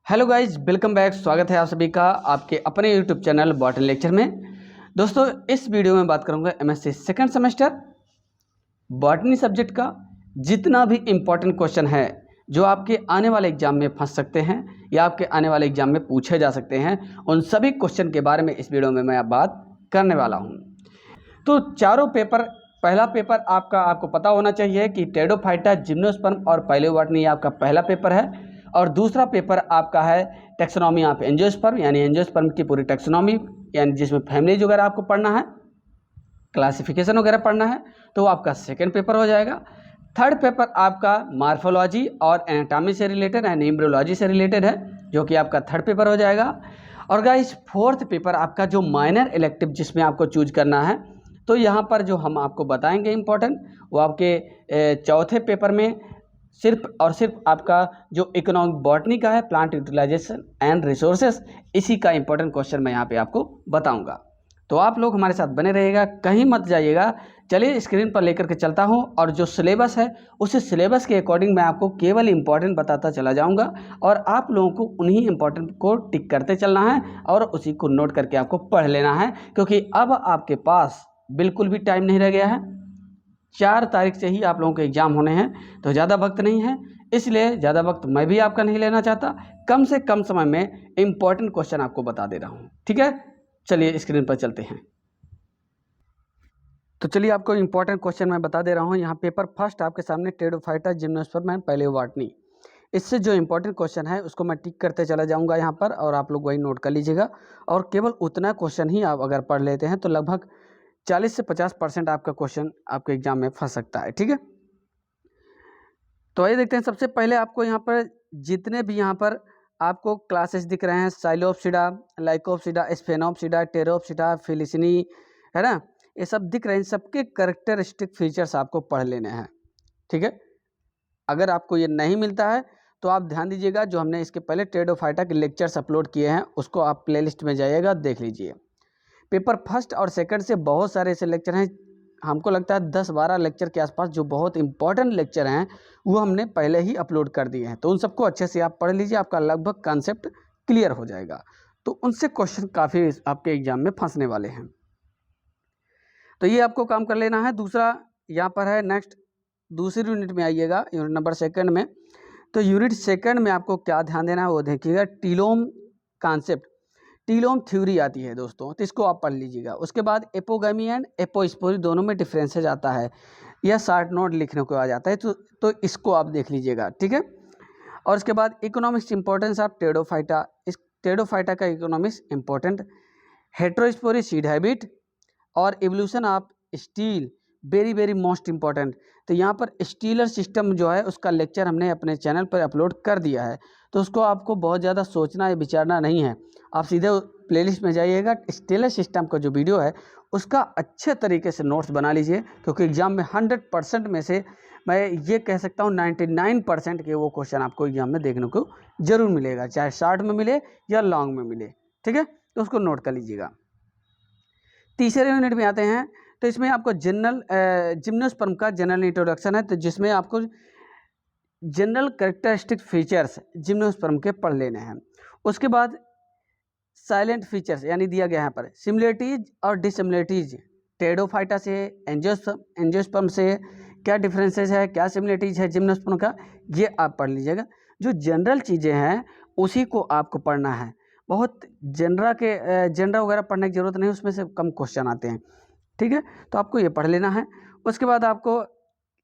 Hello guys, welcome back. स्वागत है आप सभी का आपके अपने यूट्यूब चैनल बॉटनी लेक्चर में। दोस्तों, इस वीडियो में बात करूंगा MSc second semester botany subject का जितना भी इम्पोर्टेंट क्वेश्चन है जो आपके आने वाले एग्जाम में फंस सकते हैं या आपके आने वाले एग्जाम में पूछे जा सकते हैं, उन सभी क्वेश्चन के बारे में इस वीडियो में मैं बात करने वाला हूँ। तो चारों पेपर, पहला पेपर आपको पता होना चाहिए कि टेरिडोफाइटा, जिम्नोस्पर्म और पैलियोबॉटनी आपका पहला पेपर है। और दूसरा पेपर आपका है टैक्सोनॉमी ऑफ एंजियोस्पर्म, यानी एंजियोस्पर्म की पूरी टैक्सोनॉमी, यानी जिसमें फैमिलीज वगैरह आपको पढ़ना है, क्लासिफिकेशन वगैरह पढ़ना है, तो आपका सेकेंड पेपर हो जाएगा। थर्ड पेपर आपका मार्फोलॉजी और एनाटॉमी से रिलेटेड एंड एम्ब्रियोलॉजी से रिलेटेड है, जो कि आपका थर्ड पेपर हो जाएगा। और गाइस, फोर्थ पेपर आपका जो माइनर इलेक्टिव जिसमें आपको चूज करना है, तो यहाँ पर जो हम आपको बताएंगे इम्पोर्टेंट, वो आपके चौथे पेपर में सिर्फ और सिर्फ आपका जो इकोनॉमिक बॉटनी का है, प्लांट यूटिलाइजेशन एंड रिसोर्सेस, इसी का इंपॉर्टेंट क्वेश्चन मैं यहाँ पे आपको बताऊंगा। तो आप लोग हमारे साथ बने रहिएगा, कहीं मत जाइएगा। चलिए स्क्रीन पर लेकर के चलता हूँ और जो सिलेबस है उस सिलेबस के अकॉर्डिंग मैं आपको केवल इंपॉर्टेंट बताता चला जाऊँगा और आप लोगों को उन्हीं इंपॉर्टेंट को टिक करते चलना है और उसी को नोट करके आपको पढ़ लेना है, क्योंकि अब आपके पास बिल्कुल भी टाइम नहीं रह गया है। 4 तारीख से ही आप लोगों के एग्ज़ाम होने हैं, तो ज़्यादा वक्त नहीं है, इसलिए ज़्यादा वक्त मैं भी आपका नहीं लेना चाहता। कम से कम समय में इम्पॉर्टेंट क्वेश्चन आपको बता दे रहा हूँ, ठीक है। चलिए स्क्रीन पर चलते हैं। तो चलिए आपको इम्पॉर्टेंट क्वेश्चन मैं बता दे रहा हूँ। यहाँ पेपर फर्स्ट आपके सामने टेरिडोफाइटा, जिम्नोस्पर्म एंड पैलियोबॉटनी, इससे जो इम्पोर्टेंट क्वेश्चन है उसको मैं टिक करते चला जाऊँगा यहाँ पर, और आप लोग वही नोट कर लीजिएगा। और केवल उतना क्वेश्चन ही आप अगर पढ़ लेते हैं तो लगभग 40 से 50% आपका क्वेश्चन आपके एग्जाम में फंस सकता है, ठीक है। तो आइए देखते हैं। सबसे पहले आपको यहाँ पर जितने भी यहाँ पर आपको क्लासेस दिख रहे हैं, साइलोप्सिडा, लाइकोप्सिडा, स्फेनोप्सिडा, टेरोप्सिडा, फिलिसिनी, है ना, ये सब दिख रहे हैं। सबके कैरेक्टरिस्टिक फीचर्स आपको पढ़ लेने हैं, ठीक है। अगर आपको ये नहीं मिलता है तो आप ध्यान दीजिएगा, जो हमने इसके पहले टेरिडोफाइटा के लेक्चर्स अपलोड किए हैं उसको आप प्लेलिस्ट में जाइएगा, देख लीजिए। पेपर फर्स्ट और सेकंड से बहुत सारे ऐसे लेक्चर हैं, हमको लगता है 10-12 लेक्चर के आसपास जो बहुत इंपॉर्टेंट लेक्चर हैं वो हमने पहले ही अपलोड कर दिए हैं। तो उन सबको अच्छे से आप पढ़ लीजिए, आपका लगभग कॉन्सेप्ट क्लियर हो जाएगा। तो उनसे क्वेश्चन काफ़ी आपके एग्जाम में फंसने वाले हैं, तो ये आपको काम कर लेना है। दूसरा यहाँ पर है नेक्स्ट, दूसरी यूनिट में आइएगा, यूनिट नंबर सेकंड में। तो यूनिट सेकंड में आपको क्या ध्यान देना है वो देखिएगा। टीलोम कॉन्सेप्ट, टीलोम थ्योरी आती है दोस्तों, तो इसको आप पढ़ लीजिएगा। उसके बाद एपोगैमी एंड एपोस्पोरी दोनों में डिफरेंसेज आता है, यह शार्ट नोट लिखने को आ जाता है, तो इसको आप देख लीजिएगा, ठीक है। और उसके बाद इकोनॉमिक्स इंपॉर्टेंस ऑफ टेरिडोफाइटा, इस टेरिडोफाइटा का economics important, heterospory seed habit और evolution of stele, very very most important. तो यहाँ पर स्टीलर सिस्टम जो है उसका लेक्चर हमने अपने चैनल पर अपलोड कर दिया है, तो उसको आपको बहुत ज़्यादा सोचना या विचारना नहीं है, आप सीधे प्लेलिस्ट में जाइएगा। स्टीलर सिस्टम का जो वीडियो है उसका अच्छे तरीके से नोट्स बना लीजिए, क्योंकि एग्जाम में 100% में से मैं ये कह सकता हूँ 99% के वो क्वेश्चन आपको एग्जाम में देखने को जरूर मिलेगा, चाहे शॉर्ट में मिले या लॉन्ग में मिले, ठीक है। तो उसको नोट कर लीजिएगा। तीसरे यूनिट में आते हैं, तो इसमें आपको जनरल जिम्नोस्पर्म का जनरल इंट्रोडक्शन है, तो जिसमें आपको जनरल कैरेक्टरिस्टिक फीचर्स जिम्नोस्पर्म के पढ़ लेने हैं। उसके बाद साइलेंट फीचर्स, यानी दिया गया है यहाँ पर सिमिलरिटीज और डिसिमिलरिटीज, टेरिडोफाइटा से, एंजियोस्पर्म से क्या डिफरेंसेस है, क्या सिमिलरिटीज है जिम्नोस्पर्म का, ये आप पढ़ लीजिएगा। जो जनरल चीज़ें हैं उसी को आपको पढ़ना है, बहुत जनरल वगैरह पढ़ने की जरूरत नहीं, उसमें से कम क्वेश्चन आते हैं, ठीक है। तो आपको ये पढ़ लेना है। उसके बाद आपको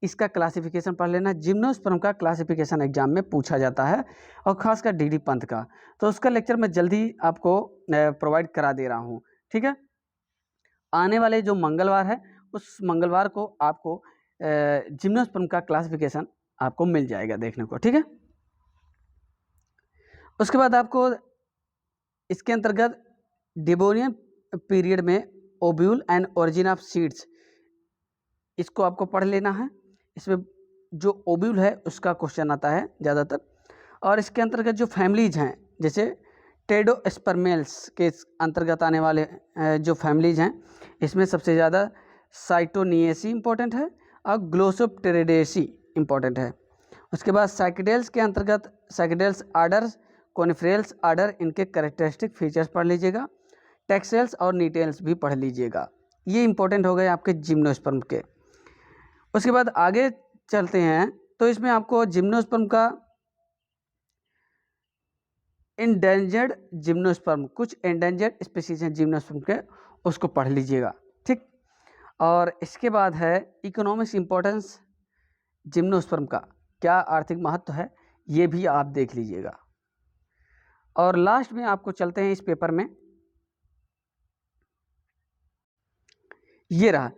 इसका क्लासिफिकेशन पढ़ लेना है। जिम्नोस्पर्म का क्लासिफिकेशन एग्जाम में पूछा जाता है, और खासकर डीडी पंत का, तो उसका लेक्चर मैं जल्दी आपको प्रोवाइड करा दे रहा हूँ, ठीक है। आने वाले जो मंगलवार है उस मंगलवार को आपको जिम्नोस्पर्म का क्लासिफिकेशन आपको मिल जाएगा देखने को, ठीक है। उसके बाद आपको इसके अंतर्गत डिबोनियन पीरियड में ovule and origin of seeds, इसको आपको पढ़ लेना है। इसमें जो ओव्यूल है उसका क्वेश्चन आता है ज़्यादातर, और इसके अंतर्गत जो फैमिलीज हैं, जैसे टेरिडोस्पर्मेल्स के अंतर्गत आने वाले जो फैमिलीज हैं, इसमें सबसे ज़्यादा साइटोनिएसी इंपॉर्टेंट है और ग्लोसोप्टेरिडेसी इंपॉर्टेंट है। उसके बाद साइकेडेल्स के अंतर्गत साइकेडेल्स आर्डर्स, कॉनिफेरस आर्डर, इनके कैरेक्टरिस्टिक फीचर्स पढ़ लीजिएगा। टेक्सल्स और नीटेल्स भी पढ़ लीजिएगा। ये इंपॉर्टेंट हो गए आपके जिम्नोस्पर्म के। उसके बाद आगे चलते हैं तो इसमें आपको जिम्नोस्पर्म का इंडेंजर्ड जिम्नोस्पर्म, कुछ इंडेंजर्ड स्पीशीज हैं जिम्नोस्पर्म के, उसको पढ़ लीजिएगा, ठीक। और इसके बाद है इकोनॉमिक्स इंपॉर्टेंस जिम्नोस्पर्म का, क्या आर्थिक महत्व है, ये भी आप देख लीजिएगा। और लास्ट में आपको चलते हैं इस पेपर में, ये रहा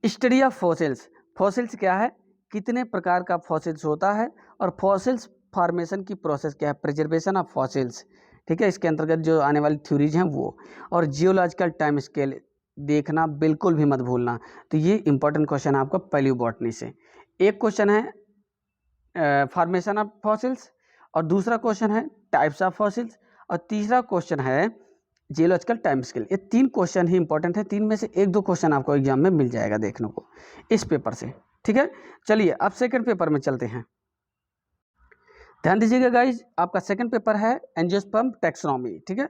स्टडी ऑफ फॉसिल्स। फॉसिल्स क्या है, कितने प्रकार का फॉसिल्स होता है, और फॉसिल्स फॉर्मेशन की प्रोसेस क्या है, प्रिजर्वेशन ऑफ फॉसिल्स, ठीक है। इसके अंतर्गत जो आने वाली थ्योरीज हैं वो, और जियोलॉजिकल टाइम स्केल देखना बिल्कुल भी मत भूलना। तो ये इंपॉर्टेंट क्वेश्चन है आपका पैलियोबॉटनी से। एक क्वेश्चन है फॉर्मेशन ऑफ फॉसिल्स, और दूसरा क्वेश्चन है टाइप्स ऑफ फॉसिल्स, और तीसरा क्वेश्चन है जियोलॉजिकल टाइम स्केल। ये 3 क्वेश्चन ही इंपॉर्टेंट है, 3 में से 1-2 क्वेश्चन आपको एग्जाम में मिल जाएगा देखने को इस पेपर से, ठीक है। चलिए अब सेकंड पेपर में चलते हैं। ध्यान दीजिएगा गाइज, आपका सेकंड पेपर है एंजियोस्पर्म टैक्सोनॉमी, ठीक है।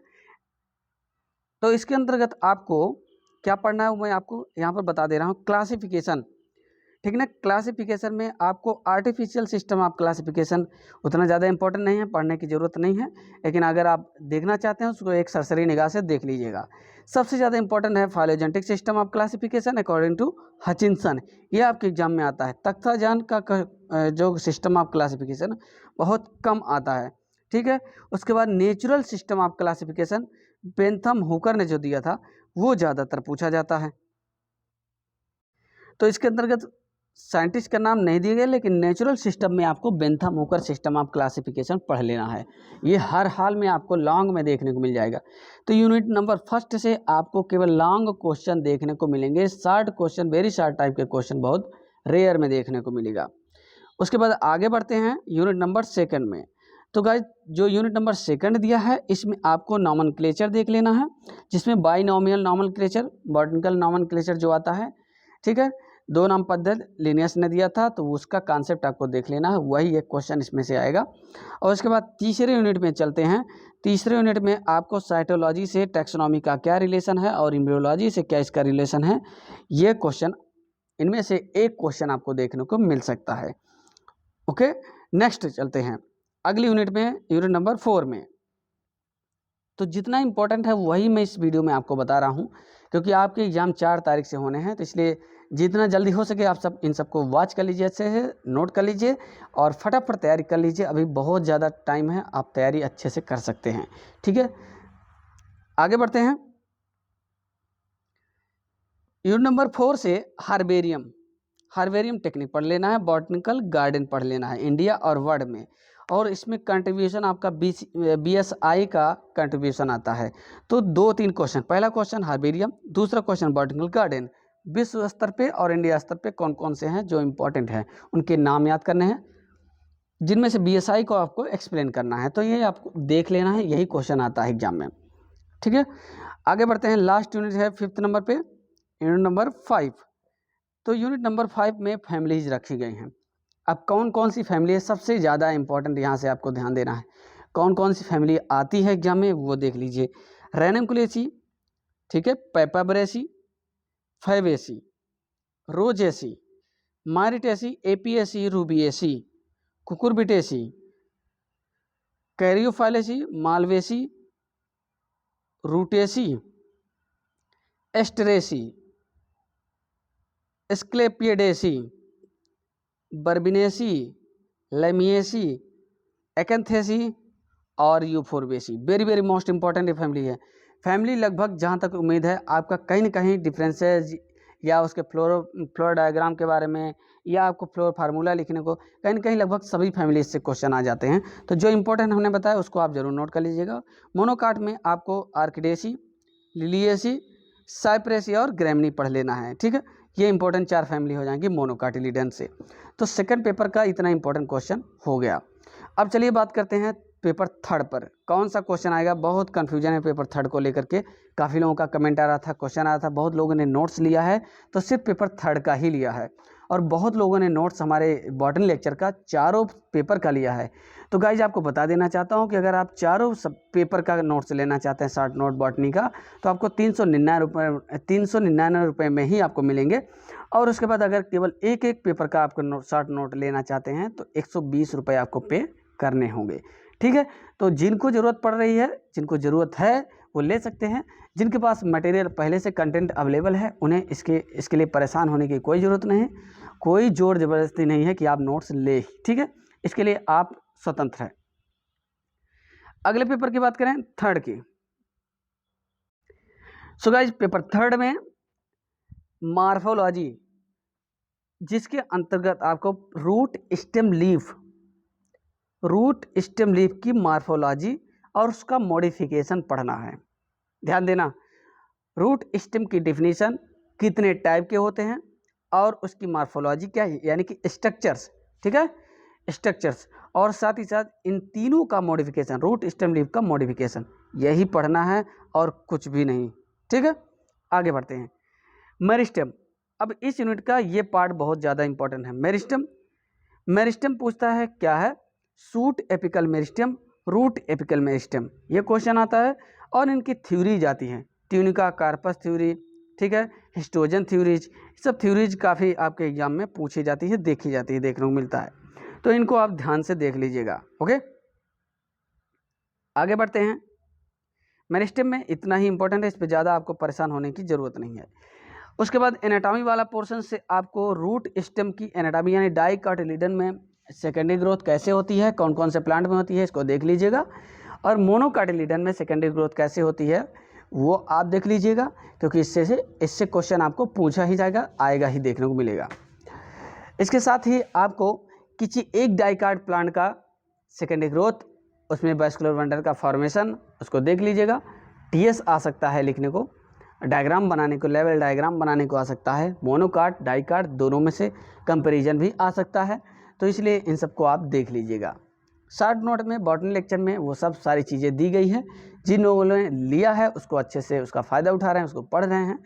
तो इसके अंतर्गत आपको क्या पढ़ना है मैं आपको यहाँ पर बता दे रहा हूँ। क्लासिफिकेशन, ठीक ना। क्लासिफिकेशन में आपको आर्टिफिशियल सिस्टम ऑफ क्लासिफिकेशन उतना ज़्यादा इंपॉर्टेंट नहीं है, पढ़ने की ज़रूरत नहीं है, लेकिन अगर आप देखना चाहते हैं उसको एक सरसरी निगाह से देख लीजिएगा। सबसे ज़्यादा इंपॉर्टेंट है phylogenetic system of classification according to Hutchinson, ये आपके एग्जाम में आता है। तख्ताजान का जो सिस्टम ऑफ क्लासिफिकेशन बहुत कम आता है, ठीक है। उसके बाद natural system of classification Bentham Hooker ने जो दिया था वो ज़्यादातर पूछा जाता है। तो इसके अंतर्गत साइंटिस्ट का नाम नहीं दिए गए, लेकिन नेचुरल सिस्टम में आपको Bentham Hooker system of classification पढ़ लेना है। ये हर हाल में आपको लॉन्ग में देखने को मिल जाएगा। तो यूनिट नंबर 1 से आपको केवल लॉन्ग क्वेश्चन देखने को मिलेंगे, short question, very short type के क्वेश्चन बहुत रेयर में देखने को मिलेगा। उसके बाद आगे बढ़ते हैं यूनिट नंबर 2 में। तो गाइस जो यूनिट नंबर 2 दिया है इसमें आपको नॉमेनक्लेचर देख लेना है, जिसमें बाइनोमियल नॉमेनक्लेचर, बॉटनिकल नॉमेनक्लेचर जो आता है, ठीक है। 2 नाम पद्धति लिनियस ने दिया था, तो उसका कॉन्सेप्ट आपको देख लेना है, वही एक क्वेश्चन इसमें से आएगा। और उसके बाद तीसरे यूनिट में चलते हैं। तीसरे यूनिट में आपको साइटोलॉजी से टैक्सोनॉमी का क्या रिलेशन है और एम्ब्रियोलॉजी से क्या इसका रिलेशन है, ये क्वेश्चन, इनमें से एक क्वेश्चन आपको देखने को मिल सकता है। ओके, नेक्स्ट चलते हैं अगली यूनिट में, यूनिट नंबर 4 में। तो जितना इंपॉर्टेंट है वही मैं इस वीडियो में आपको बता रहा हूँ, क्योंकि आपके एग्जाम 4 तारीख से होने हैं, तो इसलिए जितना जल्दी हो सके आप सब इन सबको वॉच कर लीजिए, अच्छे से नोट कर लीजिए और फटाफट तैयारी कर लीजिए। अभी बहुत ज़्यादा टाइम है, आप तैयारी अच्छे से कर सकते हैं, ठीक है। आगे बढ़ते हैं। यूनिट नंबर 4 से हार्बेरियम टेक्निक पढ़ लेना है, बॉटनिकल गार्डन पढ़ लेना है इंडिया और वर्ल्ड में, और इसमें कंट्रीब्यूशन आपका BSI का कंट्रीब्यूशन आता है। तो 2-3 क्वेश्चन, पहला क्वेश्चन हार्बेरियम, दूसरा क्वेश्चन बॉटनिकल गार्डन, विश्व स्तर पे और इंडिया स्तर पे कौन कौन से हैं जो इम्पोर्टेंट हैं, उनके नाम याद करने हैं, जिनमें से BSI को आपको एक्सप्लेन करना है। तो ये आपको देख लेना है, यही क्वेश्चन आता है एग्जाम में, ठीक है। आगे बढ़ते हैं, लास्ट यूनिट है 5th नंबर पे, यूनिट नंबर 5। तो यूनिट नंबर 5 में फैमिलीज रखी गई हैं। अब कौन कौन सी फैमिली है, सबसे ज़्यादा इंपॉर्टेंट यहाँ से आपको ध्यान देना है, कौन कौन सी फैमिली आती है एग्जाम में वो देख लीजिए। रैनमकुलेसी, ठीक है, Papaveraceae, Fabaceae, Rosaceae, Myrtaceae, Apiaceae, Rubiaceae, Cucurbitaceae, Caryophyllaceae, Malvaceae, Rutaceae, Asteraceae, Asclepiadaceae, Verbenaceae, Lamiaceae, Acanthaceae और Euphorbiaceae. Very very most important ये फैमिली है। फैमिली लगभग जहाँ तक उम्मीद है आपका कहीं ना कहीं डिफरेंसेज या उसके फ्लोर डायग्राम के बारे में या आपको फ्लोर फार्मूला लिखने को कहीं ना कहीं लगभग सभी फैमिली से क्वेश्चन आ जाते हैं। तो जो इंपॉर्टेंट हमने बताया उसको आप जरूर नोट कर लीजिएगा। मोनोकाट में आपको आर्किडेसी, लिलिएसी, साइप्रेसी और ग्रेमनी पढ़ लेना है, ठीक है। ये इंपॉर्टेंट 4 फैमिली हो जाएंगी मोनोकाटिलिडन से। तो सेकंड पेपर का इतना इंपॉर्टेंट क्वेश्चन हो गया। अब चलिए बात करते हैं पेपर 3 पर, कौन सा क्वेश्चन आएगा। बहुत कन्फ्यूजन है पेपर 3 को लेकर के, काफ़ी लोगों का कमेंट आ रहा था, क्वेश्चन आया था, बहुत लोगों ने नोट्स लिया है तो सिर्फ पेपर 3 का ही लिया है। और बहुत लोगों ने नोट्स हमारे बॉटनी लेक्चर का चारों पेपर का लिया है। तो गाइज आपको बता देना चाहता हूँ कि अगर आप चारों सब पेपर का नोट्स लेना चाहते हैं शॉर्ट नोट बॉटनी का, तो आपको 399 रुपये में ही आपको मिलेंगे। और उसके बाद अगर केवल एक एक पेपर का आपको शॉर्ट नोट लेना चाहते हैं तो 120 रुपये आपको पे करने होंगे। ठीक है, तो जिनको ज़रूरत पड़ रही है, जिनको ज़रूरत है वो ले सकते हैं। जिनके पास मटेरियल पहले से कंटेंट अवेलेबल है उन्हें इसके लिए परेशान होने की कोई ज़रूरत नहीं है। कोई ज़ोर ज़बरदस्ती नहीं है कि आप नोट्स ले, ठीक है, इसके लिए आप स्वतंत्र हैं। अगले पेपर की बात करें, थर्ड की। सो गाइस पेपर थर्ड में मार्फोलॉजी, जिसके अंतर्गत आपको रूट स्टेम लीफ की मार्फोलॉजी और उसका मॉडिफिकेशन पढ़ना है। ध्यान देना, रूट स्टेम की डिफिनीशन, कितने टाइप के होते हैं और उसकी मार्फोलॉजी क्या है, यानी कि स्ट्रक्चर्स, ठीक है, स्ट्रक्चर्स, और साथ ही साथ इन तीनों का मॉडिफिकेशन, रूट स्टेम लीफ का मॉडिफिकेशन, यही पढ़ना है और कुछ भी नहीं। ठीक है, आगे बढ़ते हैं। मेरिस्टेम, अब इस यूनिट का ये पार्ट बहुत ज़्यादा इंपॉर्टेंट है। मेरिस्टेम पूछता है क्या है, shoot apical meristem, root apical meristem, ये क्वेश्चन आता है। और इनकी थ्योरीज आती हैं, ट्यूनिका कार्पस थ्योरी, ठीक है, हिस्टोजन थ्योरीज, सब थ्योरीज काफ़ी आपके एग्जाम में पूछी जाती है, देखी जाती है, देखने को मिलता है, तो इनको आप ध्यान से देख लीजिएगा। ओके, आगे बढ़ते हैं। मेरिस्टेम में इतना ही इंपॉर्टेंट है, इस पर ज़्यादा आपको परेशान होने की ज़रूरत नहीं है। उसके बाद एनाटॉमी वाला पोर्शन से आपको रूट स्टेम की एनाटॉमी यानी डाइकोटिलीडन में सेकेंडरी ग्रोथ कैसे होती है, कौन कौन से प्लांट में होती है, इसको देख लीजिएगा। और मोनोकाटिलीडन में सेकेंडरी ग्रोथ कैसे होती है वो आप देख लीजिएगा, क्योंकि इससे क्वेश्चन आपको पूछा ही जाएगा, आएगा ही, देखने को मिलेगा। इसके साथ ही आपको किसी एक डाइकाट प्लांट का सेकेंडरी ग्रोथ, उसमें वैस्कुलर वंडर का फॉर्मेशन, उसको देख लीजिएगा। टीएस आ सकता है लिखने को, डायग्राम बनाने को, लेवल डायग्राम बनाने को आ सकता है, मोनोकाट डाइकाट दोनों में से कंपैरिजन भी आ सकता है, तो इसलिए इन सबको आप देख लीजिएगा। शॉर्ट नोट में बॉटनी लेक्चर में वो सब सारी चीज़ें दी गई हैं। जिन लोगों ने लिया है उसको अच्छे से उसका फ़ायदा उठा रहे हैं, उसको पढ़ रहे हैं।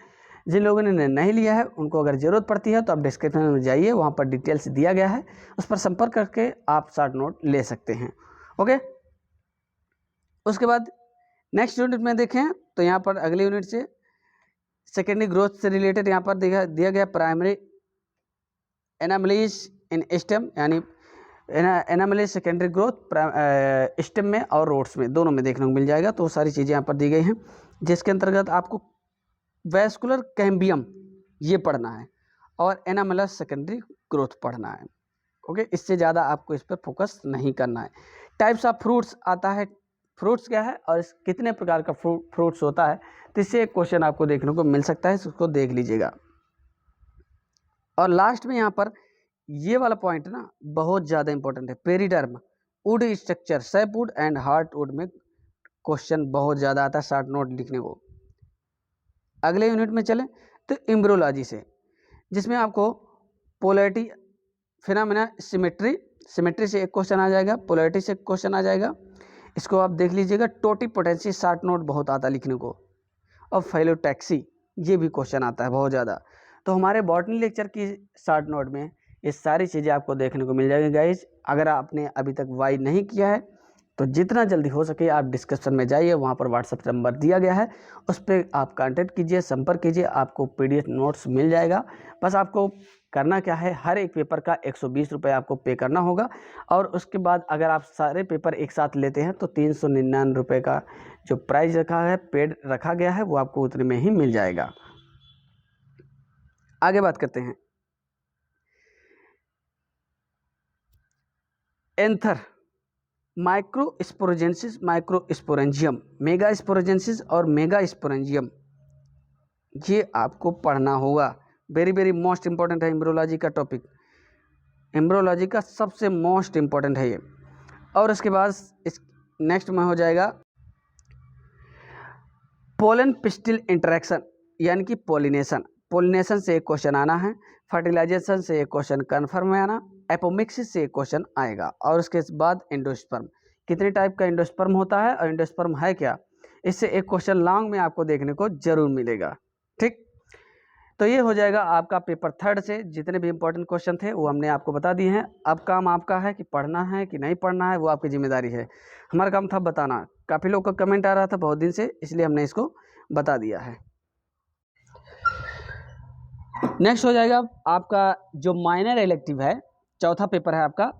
जिन लोगों ने नहीं लिया है उनको अगर ज़रूरत पड़ती है तो आप डिस्क्रिप्शन में जाइए, वहाँ पर डिटेल्स दिया गया है, उस पर संपर्क करके आप शॉर्ट नोट ले सकते हैं। ओके, उसके बाद नेक्स्ट यूनिट में देखें तो यहाँ पर अगले यूनिट से सेकेंडरी ग्रोथ से रिलेटेड यहाँ पर दिया गया प्राइमरी एनामलीज इन स्टेम, यानी एनामलीज सेकेंडरी ग्रोथ स्टेम में और रोड्स में, दोनों में देखने को मिल जाएगा। तो सारी चीज़ें यहाँ पर दी गई हैं, जिसके अंतर्गत आपको वैस्कुलर कैम्बियम ये पढ़ना है और एनामलस सेकेंडरी ग्रोथ पढ़ना है। ओके, इससे ज़्यादा आपको इस पर फोकस नहीं करना है। टाइप्स ऑफ फ्रूट्स आता है, फ्रूट्स क्या है और कितने प्रकार का फ्रूट्स होता है, तो इससे एक क्वेश्चन आपको देखने को मिल सकता है, उसको देख लीजिएगा। और लास्ट में यहाँ पर ये वाला पॉइंट ना बहुत ज़्यादा इंपॉर्टेंट है, periderm, would structure, sapwood and heartwood में क्वेश्चन बहुत ज़्यादा आता है शॉर्ट नोट लिखने को। अगले यूनिट में चलें तो एम्ब्रियोलॉजी से, जिसमें आपको पोलैरिटी फिनोमेना सिमेट्री से एक क्वेश्चन आ जाएगा, पोलैरिटी से एक क्वेश्चन आ जाएगा, इसको आप देख लीजिएगा। टोटिपोटेंसी शॉर्ट नोट बहुत आता लिखने को, और फाइलोटैक्सी ये भी क्वेश्चन आता है बहुत ज़्यादा। तो हमारे बॉटनी लेक्चर की शॉर्ट नोट में ये सारी चीज़ें आपको देखने को मिल जाएगी गाइज। अगर आपने अभी तक वाई नहीं किया है तो जितना जल्दी हो सके आप डिस्क्रिप्शन में जाइए, वहाँ पर व्हाट्सएप नंबर दिया गया है, उस पर आप कांटेक्ट कीजिए, संपर्क कीजिए, आपको पीडीएफ नोट्स मिल जाएगा। बस आपको करना क्या है, हर एक पेपर का 120 रुपये आपको पे करना होगा, और उसके बाद अगर आप सारे पेपर एक साथ लेते हैं तो 399 रुपये का जो प्राइस रखा है, पेड रखा गया है, वो आपको उतने में ही मिल जाएगा। आगे बात करते हैं एंथर, माइक्रोस्पोरेंजियम, माइक्रोस्पोरेंजियम, मेगास्पोरेंजियम और मेगास्पोरेंजियम, ये आपको पढ़ना होगा। वेरी वेरी मोस्ट इंपॉर्टेंट है एम्ब्रियोलॉजी का टॉपिक, एम्ब्रियोलॉजी का सबसे मोस्ट इंपॉर्टेंट है ये। और उसके बाद इस नेक्स्ट में हो जाएगा पोलन पिस्टिल इंटरेक्शन, यानी कि पोलिनेशन से एक क्वेश्चन आना है, फर्टिलाइजेशन से एक क्वेश्चन कन्फर्म में आना, एपोमिक्सिस से एक क्वेश्चन आएगा। और उसके बाद एंडोस्पर्म, कितने टाइप का एंडोस्पर्म होता है और एंडोस्पर्म है क्या, इससे एक क्वेश्चन लॉन्ग में आपको देखने को जरूर मिलेगा। ठीक, तो ये हो जाएगा आपका पेपर थर्ड से जितने भी इंपॉर्टेंट क्वेश्चन थे वो हमने आपको बता दिए हैं। अब काम आपका है कि पढ़ना है कि नहीं पढ़ना है, वो आपकी जिम्मेदारी है। हमारा काम था बताना। काफ़ी लोग का कमेंट आ रहा था बहुत दिन से, इसलिए हमने इसको बता दिया है। नेक्स्ट हो जाएगा आपका जो माइनर इलेक्टिव है, चौथा पेपर है आपका।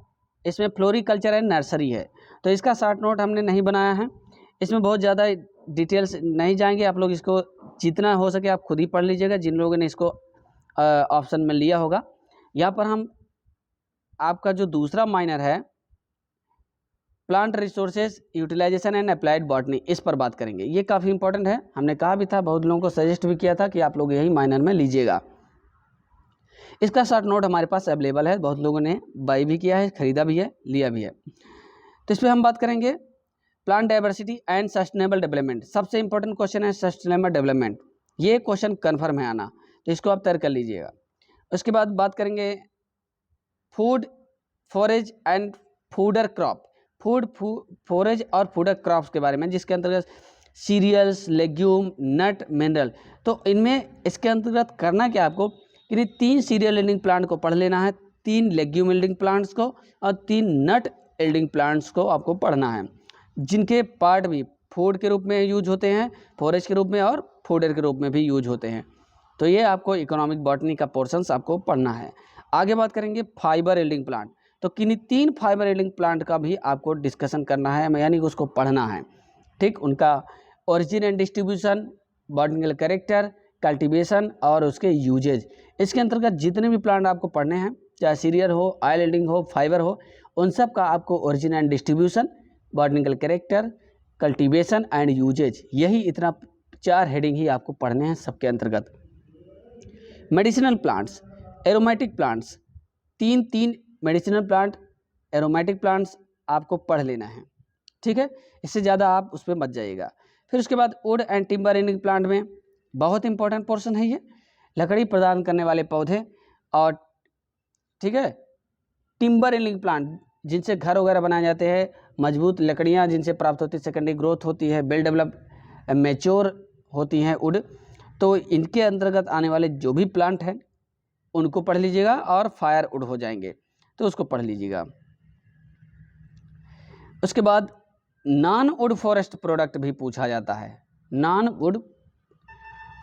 इसमें फ्लोरिकल्चर एंड नर्सरी है। तो इसका शॉर्ट नोट हमने नहीं बनाया है, इसमें बहुत ज़्यादा डिटेल्स नहीं जाएंगे। आप लोग इसको जितना हो सके आप खुद ही पढ़ लीजिएगा, जिन लोगों ने इसको ऑप्शन में लिया होगा। यहाँ पर हम आपका जो दूसरा माइनर है plant resources utilisation and applied botany, इस पर बात करेंगे। ये काफ़ी इंपॉर्टेंट है, हमने कहा भी था, बहुत लोगों को सजेस्ट भी किया था कि आप लोग यही माइनर में लीजिएगा। इसका शॉर्ट नोट हमारे पास अवेलेबल है, बहुत लोगों ने बाई भी किया है, खरीदा भी है, लिया भी है। तो इस पर हम बात करेंगे plant diversity and sustainable development. सबसे इंपॉर्टेंट क्वेश्चन है सस्टेनेबल डेवलपमेंट, ये क्वेश्चन कन्फर्म है आना, तो इसको आप तय कर लीजिएगा। उसके बाद बात करेंगे food forage and fodder crop, food forage और फूडर क्रॉप्स के बारे में, जिसके अंतर्गत सीरियल्स, लेग्यूम, नट, मिनरल। तो इनमें इसके अंतर्गत करना क्या आपको कि 3 सीरियल यील्डिंग प्लांट को पढ़ लेना है, 3 लेग्यूम यील्डिंग प्लांट्स को और 3 नट यील्डिंग प्लांट्स को आपको पढ़ना है, जिनके पार्ट भी फूड के रूप में यूज होते हैं, फॉरेज के रूप में और फूडर के रूप में भी यूज होते हैं। तो ये आपको इकोनॉमिक बॉटनी का पोर्शंस आपको पढ़ना है। आगे बात करेंगे फाइबर यील्डिंग प्लांट। तो किन्हीं 3 फाइबर यील्डिंग प्लांट का भी आपको डिस्कशन करना है, यानी कि उसको पढ़ना है। ठीक, उनका origin and distribution, botanical character, cultivation और उसके यूजेज। इसके अंतर्गत जितने भी प्लांट आपको पढ़ने हैं, चाहे सीरियल हो, ऑयल यील्डिंग हो, फाइबर हो, उन सब का आपको origin and distribution, botanical character, cultivation and uses, यही इतना 4 हेडिंग ही आपको पढ़ने हैं सबके अंतर्गत। Medicinal plants, aromatic plants, 3 medicinal plant, aromatic plants आपको पढ़ लेना है। ठीक है, इससे ज़्यादा आप उस पर मत जाइएगा। फिर उसके बाद would and timber yielding plant में बहुत इंपॉर्टेंट पोर्शन है ये, लकड़ी प्रदान करने वाले पौधे। और ठीक है, टिम्बर यील्डिंग प्लांट जिनसे घर वगैरह बनाए जाते हैं, मजबूत लकड़ियाँ जिनसे प्राप्त होती है, सेकेंडरी ग्रोथ होती है, वेल डेवलप मैच्योर होती हैं वुड। तो इनके अंतर्गत आने वाले जो भी प्लांट हैं उनको पढ़ लीजिएगा, और फायर वुड हो जाएंगे तो उसको पढ़ लीजिएगा। उसके बाद नॉन वुड फॉरेस्ट प्रोडक्ट भी पूछा जाता है। नॉन वुड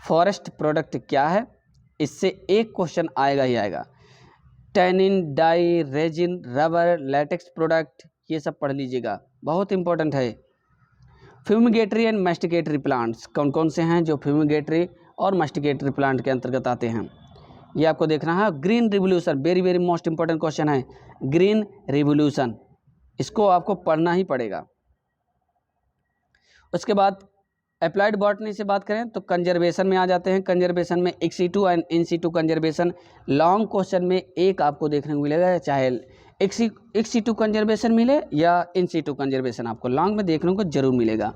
फॉरेस्ट प्रोडक्ट क्या है, इससे एक क्वेश्चन आएगा ही आएगा। Tannin, dye, resin, rubber, latex product, ये सब पढ़ लीजिएगा, बहुत इंपॉर्टेंट है। फ्यूमिगेटरी एंड मैस्टिकेटरी प्लांट्स कौन कौन से हैं जो फ्यूमिगेटरी और मैस्टिकेटरी प्लांट के अंतर्गत आते हैं, ये आपको देखना है। Green revolution, very very most important question है, ग्रीन रिवोल्यूशन, इसको आपको पढ़ना ही पड़ेगा। उसके बाद अप्लाइड बॉटनी से बात करें तो कंजर्वेशन में आ जाते हैं। कंजर्वेशन में in situ and in situ conservation, long question में एक आपको देखने को मिलेगा, चाहे इन सीटू कंजर्वेशन मिले या इन सीटू कंजर्वेशन, आपको लॉन्ग में देखने को जरूर मिलेगा।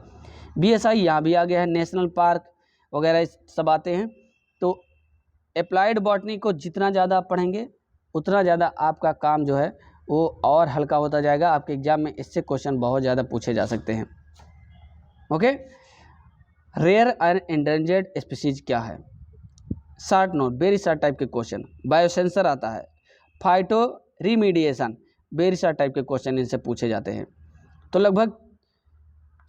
BSI यहाँ भी आ गया है, नेशनल पार्क वगैरह सब आते हैं। तो अप्लाइड बॉटनी को जितना ज़्यादा आप पढ़ेंगे उतना ज़्यादा आपका काम जो है वो और हल्का होता जाएगा। आपके एग्जाम में इससे क्वेश्चन बहुत ज़्यादा पूछे जा सकते हैं। Okay, rare and endangered species क्या है, short note, very short type के क्वेश्चन। बायोसेंसर आता है, phytoremediation, very short type के क्वेश्चन इनसे पूछे जाते हैं। तो लगभग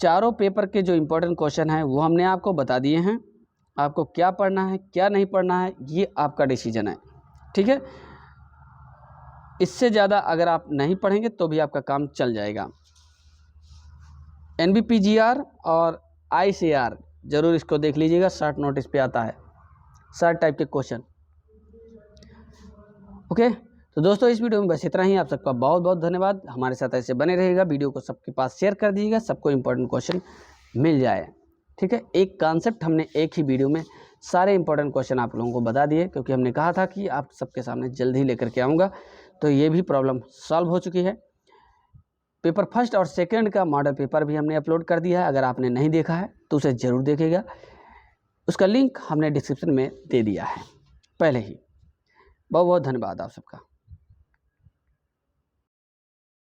चारों पेपर के जो इंपॉर्टेंट क्वेश्चन हैं वो हमने आपको बता दिए हैं। आपको क्या पढ़ना है क्या नहीं पढ़ना है ये आपका डिसीजन है। ठीक है, इससे ज़्यादा अगर आप नहीं पढ़ेंगे तो भी आपका काम चल जाएगा। NBPGR और ICAR जरूर इसको देख लीजिएगा, शॉर्ट नोटिस पे आता है शॉर्ट टाइप के क्वेश्चन। ओके, तो दोस्तों इस वीडियो में बस इतना ही। आप सबका बहुत बहुत धन्यवाद, हमारे साथ ऐसे बने रहिएगा, वीडियो को सबके पास शेयर कर दीजिएगा, सबको इंपॉर्टेंट क्वेश्चन मिल जाए। ठीक है, एक कॉन्सेप्ट हमने एक ही वीडियो में सारे इंपॉर्टेंट क्वेश्चन आप लोगों को बता दिए, क्योंकि हमने कहा था कि आप सबके सामने जल्द ही लेकर के आऊँगा। तो ये भी प्रॉब्लम सॉल्व हो चुकी है। पेपर फर्स्ट और सेकंड का मॉडल पेपर भी हमने अपलोड कर दिया है, अगर आपने नहीं देखा है तो उसे ज़रूर देखिएगा, उसका लिंक हमने डिस्क्रिप्शन में दे दिया है पहले ही। बहुत बहुत धन्यवाद आप सबका।